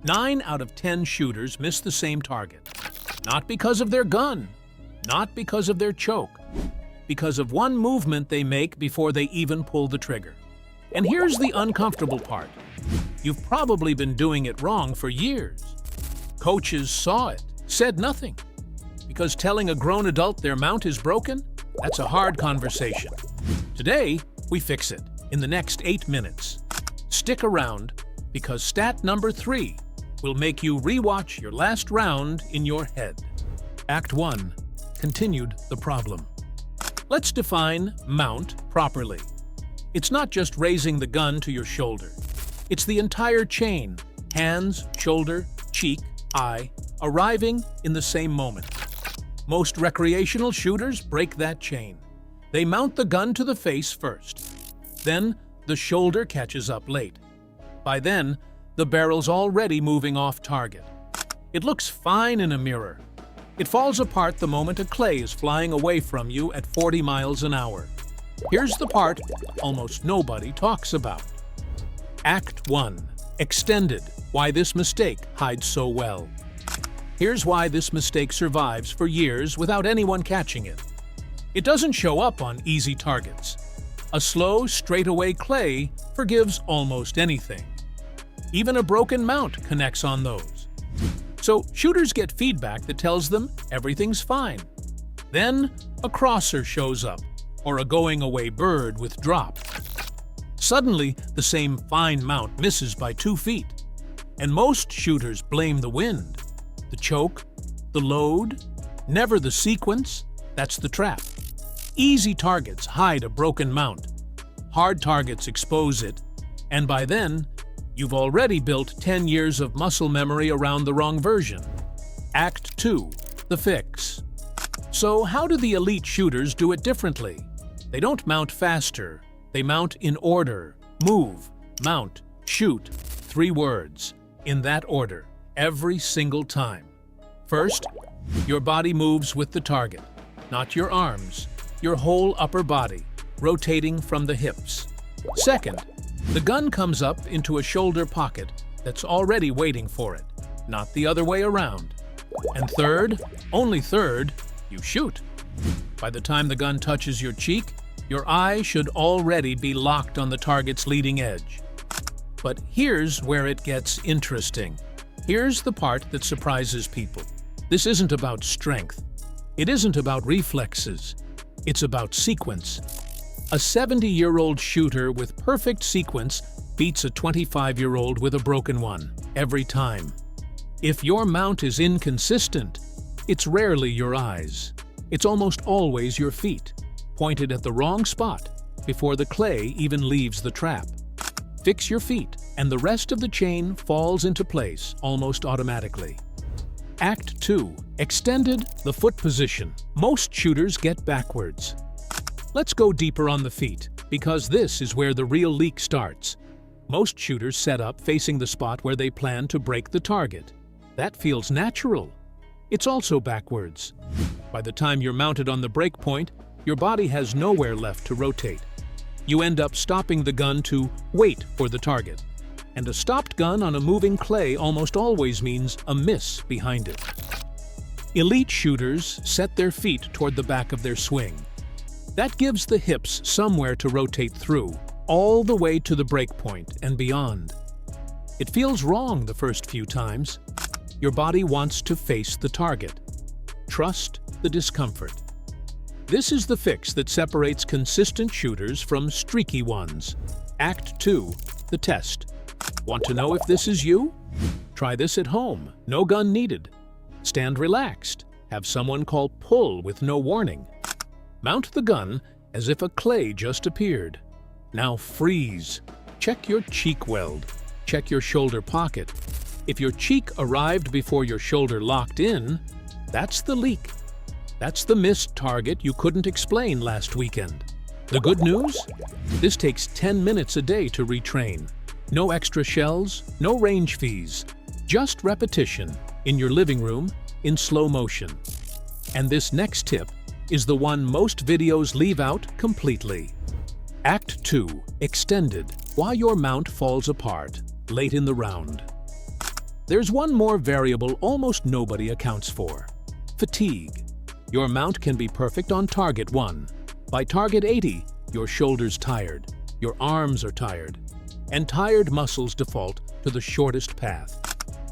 9 out of 10 shooters miss the same target. Not because of their gun, not because of their choke, because of one movement they make before they even pull the trigger. And here's the uncomfortable part. You've probably been doing it wrong for years. Coaches saw it, said nothing. Because telling a grown adult their mount is broken, that's a hard conversation. Today, we fix it in the next 8 minutes. Stick around, because stat number 3 will make you rewatch your last round in your head. Act 1. Continued the problem. Let's define mount properly. It's not just raising the gun to your shoulder. It's the entire chain, hands, shoulder, cheek, eye, arriving in the same moment. Most recreational shooters break that chain. They mount the gun to the face first. Then, the shoulder catches up late. By then, the barrel's already moving off target. It looks fine in a mirror. It falls apart the moment a clay is flying away from you at 40 miles an hour. Here's the part almost nobody talks about. Act 1. Extended. Why this mistake hides so well. Here's why this mistake survives for years without anyone catching it. It doesn't show up on easy targets. A slow, straightaway clay forgives almost anything. Even a broken mount connects on those. So shooters get feedback that tells them everything's fine. Then a crosser shows up, or a going-away bird with drop. Suddenly, the same fine mount misses by 2 feet. And most shooters blame the wind, the choke, the load, never the sequence. That's the trap. Easy targets hide a broken mount. Hard targets expose it. And by then, you've already built 10 years of muscle memory around the wrong version. Act 2. The fix. So how do the elite shooters do it differently? They don't mount faster. They mount in order. Move, mount, shoot. 3 words. In that order. Every single time. First, your body moves with the target. Not your arms. Your whole upper body, rotating from the hips. Second, the gun comes up into a shoulder pocket that's already waiting for it, not the other way around. And third, only third, you shoot. By the time the gun touches your cheek, your eye should already be locked on the target's leading edge. But here's where it gets interesting. Here's the part that surprises people. This isn't about strength. It isn't about reflexes. It's about sequence. A 70-year-old shooter with perfect sequence beats a 25-year-old with a broken one, every time. If your mount is inconsistent, it's rarely your eyes. It's almost always your feet, pointed at the wrong spot before the clay even leaves the trap. Fix your feet, and the rest of the chain falls into place almost automatically. Act 2. Extended the foot position. Most shooters get backwards. Let's go deeper on the feet, because this is where the real leak starts. Most shooters set up facing the spot where they plan to break the target. That feels natural. It's also backwards. By the time you're mounted on the break point, your body has nowhere left to rotate. You end up stopping the gun to wait for the target. And a stopped gun on a moving clay almost always means a miss behind it. Elite shooters set their feet toward the back of their swing. That gives the hips somewhere to rotate through, all the way to the break point and beyond. It feels wrong the first few times. Your body wants to face the target. Trust the discomfort. This is the fix that separates consistent shooters from streaky ones. Act 2. The test. Want to know if this is you? Try this at home. No gun needed. Stand relaxed. Have someone call pull with no warning. Mount the gun as if a clay just appeared. Now freeze. Check your cheek weld. Check your shoulder pocket. If your cheek arrived before your shoulder locked in, that's the leak. That's the missed target you couldn't explain last weekend. The good news? This takes 10 minutes a day to retrain. No extra shells, no range fees. Just repetition in your living room in slow motion. And this next tip is the one most videos leave out completely. Act 2. Extended. Why your mount falls apart late in the round. There's one more variable almost nobody accounts for: fatigue. Your mount can be perfect on target 1. By target 80, your shoulder's tired, your arms are tired, and tired muscles default to the shortest path,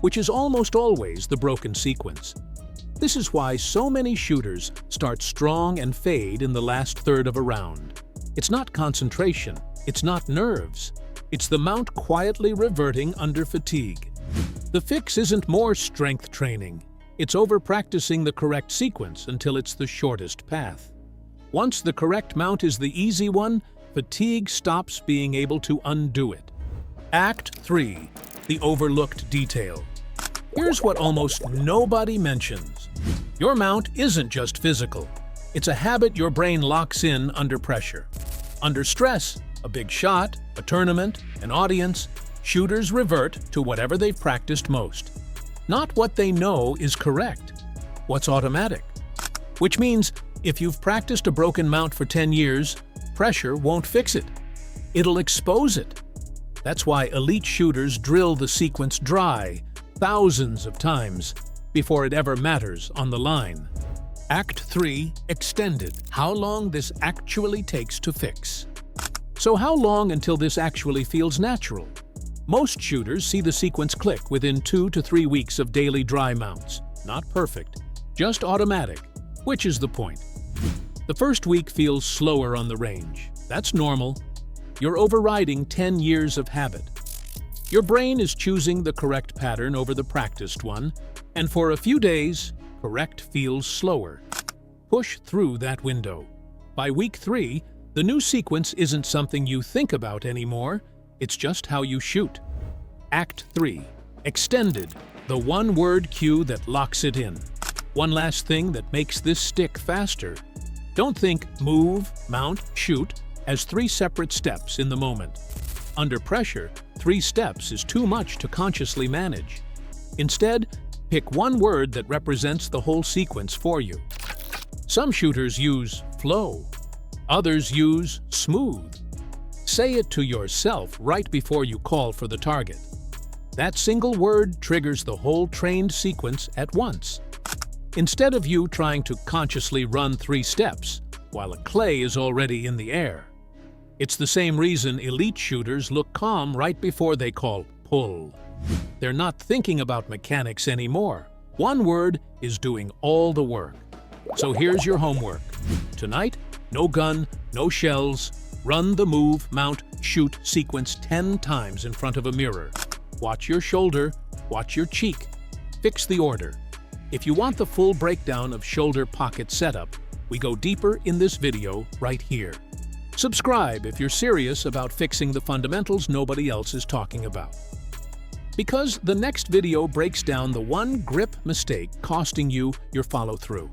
which is almost always the broken sequence. This is why so many shooters start strong and fade in the last third of a round. It's not concentration, it's not nerves, it's the mount quietly reverting under fatigue. The fix isn't more strength training, it's over-practicing the correct sequence until it's the shortest path. Once the correct mount is the easy one, fatigue stops being able to undo it. Act 3. The overlooked detail. Here's what almost nobody mentions. Your mount isn't just physical. It's a habit your brain locks in under pressure. Under stress, a big shot, a tournament, an audience, shooters revert to whatever they've practiced most. Not what they know is correct, what's automatic. Which means if you've practiced a broken mount for 10 years, pressure won't fix it. It'll expose it. That's why elite shooters drill the sequence dry thousands of times before it ever matters on the line. Act 3. Extended. How long this actually takes to fix. So how long until this actually feels natural? Most shooters see the sequence click within 2 to 3 weeks of daily dry mounts. Not perfect, just automatic, which is the point. The first week feels slower on the range. That's normal. You're overriding 10 years of habit. Your brain is choosing the correct pattern over the practiced one, and for a few days, correct feels slower. Push through that window. By week 3, the new sequence isn't something you think about anymore, it's just how you shoot. Act 3. Extended. The one-word cue that locks it in. One last thing that makes this stick faster. Don't think move, mount, shoot as 3 separate steps in the moment. Under pressure, 3 steps is too much to consciously manage. Instead, pick one word that represents the whole sequence for you. Some shooters use flow. Others use smooth. Say it to yourself right before you call for the target. That single word triggers the whole trained sequence at once. Instead of you trying to consciously run 3 steps while a clay is already in the air. It's the same reason elite shooters look calm right before they call pull. They're not thinking about mechanics anymore. One word is doing all the work. So here's your homework. Tonight, no gun, no shells. Run the move, mount, shoot sequence 10 times in front of a mirror. Watch your shoulder, watch your cheek. Fix the order. If you want the full breakdown of shoulder pocket setup, we go deeper in this video right here. Subscribe if you're serious about fixing the fundamentals nobody else is talking about. Because the next video breaks down the one grip mistake costing you your follow-through.